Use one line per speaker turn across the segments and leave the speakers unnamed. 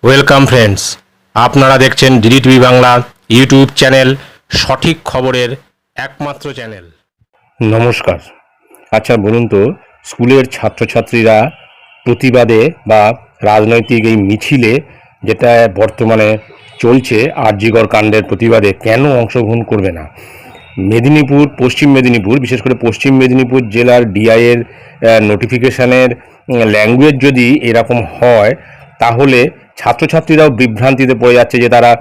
Welcome friends, আপনারা দেখছেন DD TV Bangla YouTube channel, সঠিক খবরের একমাত্র চ্যানেল।
নমস্কার। আচ্ছা বলুন তো, স্কুলের ছাত্রছাত্রীরা প্রতিবাদে বা রাজনৈতিক এই মিছিলে যেটা বর্তমানে চলছে আরজিকর কাণ্ডের প্রতিবাদে কেন অংশগ্রহণ করবে না? মেদিনীপুর, পশ্চিম মেদিনীপুর, বিশেষ করে পশ্চিম মেদিনীপুর জেলার ডিআইয়ের নোটিফিকেশানের ল্যাঙ্গুয়েজ যদি এরকম হয়, তাহলে ছাত্রছাত্রীরাও বিভ্রান্তিতে পড়ে যাচ্ছে যে তারা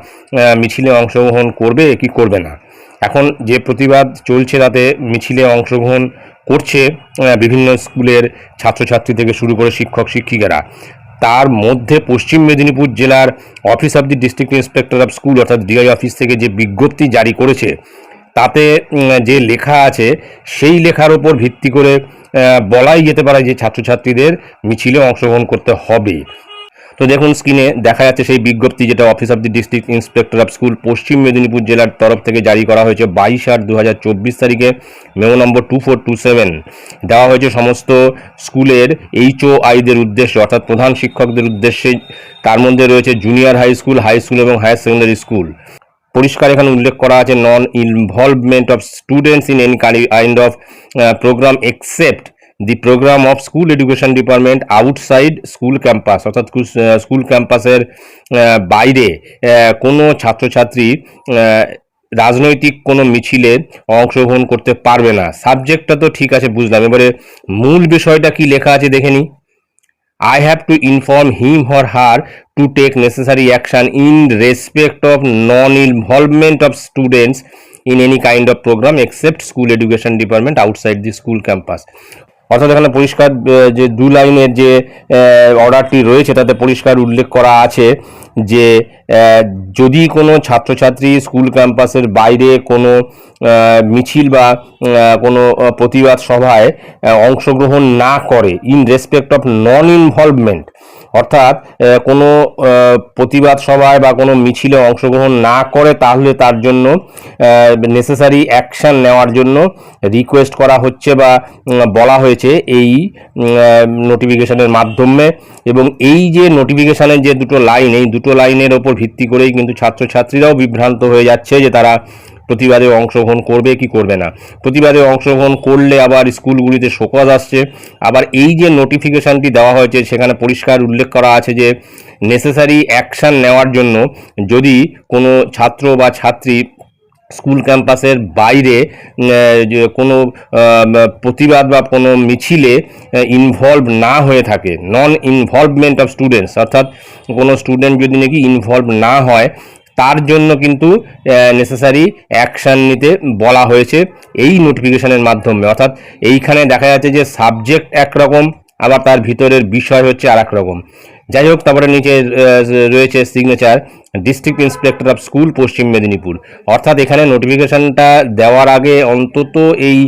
মিছিলে অংশগ্রহণ করবে কি করবে না। এখন যে প্রতিবাদ চলছে তাতে মিছিলে অংশগ্রহণ করছে বিভিন্ন স্কুলের ছাত্রছাত্রী থেকে শুরু করে শিক্ষক শিক্ষিকারা। তার মধ্যে পশ্চিম মেদিনীপুর জেলার office of the district inspector of school অর্থাৎ ডিআই অফিস থেকে যে বিজ্ঞপ্তি জারি করেছে তাতে যে লেখা আছে সেই লেখার ওপর ভিত্তি করে বলাই যেতে পারে যে ছাত্রছাত্রীদের মিছিলে অংশগ্রহণ করতে হবে। তো দেখুন স্ক্রিনে দেখা যাচ্ছে সেই বিজ্ঞপ্তি, যেটা office of the district inspector of school পশ্চিম মেদিনীপুর জেলার তরফ থেকে জারি করা হয়েছে 22/8/2024 তারিখে, মেমো নম্বর 2427। দেওয়া হয়েছে সমস্ত স্কুলের এইচওআইদের উদ্দেশ্যে অর্থাৎ প্রধান শিক্ষকদের উদ্দেশ্যে। তার মধ্যে রয়েছে জুনিয়র হাই স্কুল এবং হায়ার সেকেন্ডারি স্কুল। পরিষ্কার এখানে উল্লেখ করা আছে non involvement of students in any kind of programme except the programme of school education department outside school campus, অর্থাৎ স্কুল ক্যাম্পাসের বাইরে কোনো ছাত্রছাত্রী রাজনৈতিক কোনো মিছিলে অংশগ্রহণ করতে পারবে না। সাবজেক্টটা তো ঠিক আছে, বুঝলাম, এবারে মূল বিষয়টা কি লেখা আছে দেখে নিই। I have to inform him or her to take necessary action in respect of non-involvement of students in any kind of program except school education department outside the school campus. অর্থাৎ এখানে পরিষ্কার যে দু লাইনের যে অর্ডারটি রয়েছে তাতে পরিষ্কার উল্লেখ করা আছে যে যদি কোনো ছাত্রছাত্রী স্কুল ক্যাম্পাসের বাইরে কোনো মিছিল বা কোনো প্রতিবাদ সভায় অংশগ্রহণ না করে in respect of non involvement, অর্থাৎ কোনো প্রতিবাদ সভায় বা কোনো মিছিলে অংশগ্রহণ না করে, তাহলে তার জন্য নেসেসারি অ্যাকশান নেওয়ার জন্য রিকোয়েস্ট করা হচ্ছে বা বলা হয়েছে এই নোটিফিকেশনের মাধ্যমে। এবং এই যে নোটিফিকেশানের যে দুটো লাইন, এই দুটো লাইনের ওপর ভিত্তি করেই কিন্তু ছাত্রছাত্রীরাও বিভ্রান্ত হয়ে যাচ্ছে যে তারা প্রতিবাদে অংশগ্রহণ করবে কি করবে না। প্রতিবাদে অংশগ্রহণ করলে আবার স্কুলগুলিতে শোকজ আসছে। আবার এই যে নোটিফিকেশানটি দেওয়া হয়েছে সেখানে পরিষ্কার উল্লেখ করা আছে যে নেসেসারি অ্যাকশান নেওয়ার জন্য যদি কোনো ছাত্র বা ছাত্রী স্কুল ক্যাম্পাসের বাইরে কোনো প্রতিবাদ বা কোনো মিছিলে ইনভলভ না হয়ে থাকে, নন ইনভলভমেন্ট অফ স্টুডেন্টস, অর্থাৎ কোনো স্টুডেন্ট যদি নাকি ইনভলভ না হয়, তার জন্য কিন্তু নেসেসারি অ্যাকশান নিতে বলা হয়েছে এই নোটিফিকেশনের মাধ্যমে। অর্থাৎ এইখানে দেখা যাচ্ছে যে সাবজেক্ট একরকম, আবার তার ভিতরের বিষয় হচ্ছে আর এক রকম। যাই হোক, তারপরে নিচে রয়েছে signature district inspector of school পশ্চিম মেদিনীপুর। অর্থাৎ এখানে নোটিফিকেশানটা দেওয়ার আগে অন্তত এই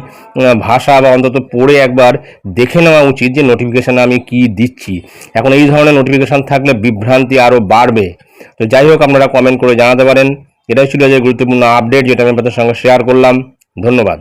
ভাষা বা অন্তত পড়ে একবার দেখে নেওয়া উচিত যে নোটিফিকেশানে আমি কি দিচ্ছি। এখন এই ধরনের নোটিফিকেশান থাকলে বিভ্রান্তি আরও বাড়বে। তো যাই হোক, আপনারা কমেন্ট করে জানাতে পারেন। এটাই ছিল যে গুরুত্বপূর্ণ আপডেট যেটা আমি আপনাদের সঙ্গে শেয়ার করলাম। ধন্যবাদ।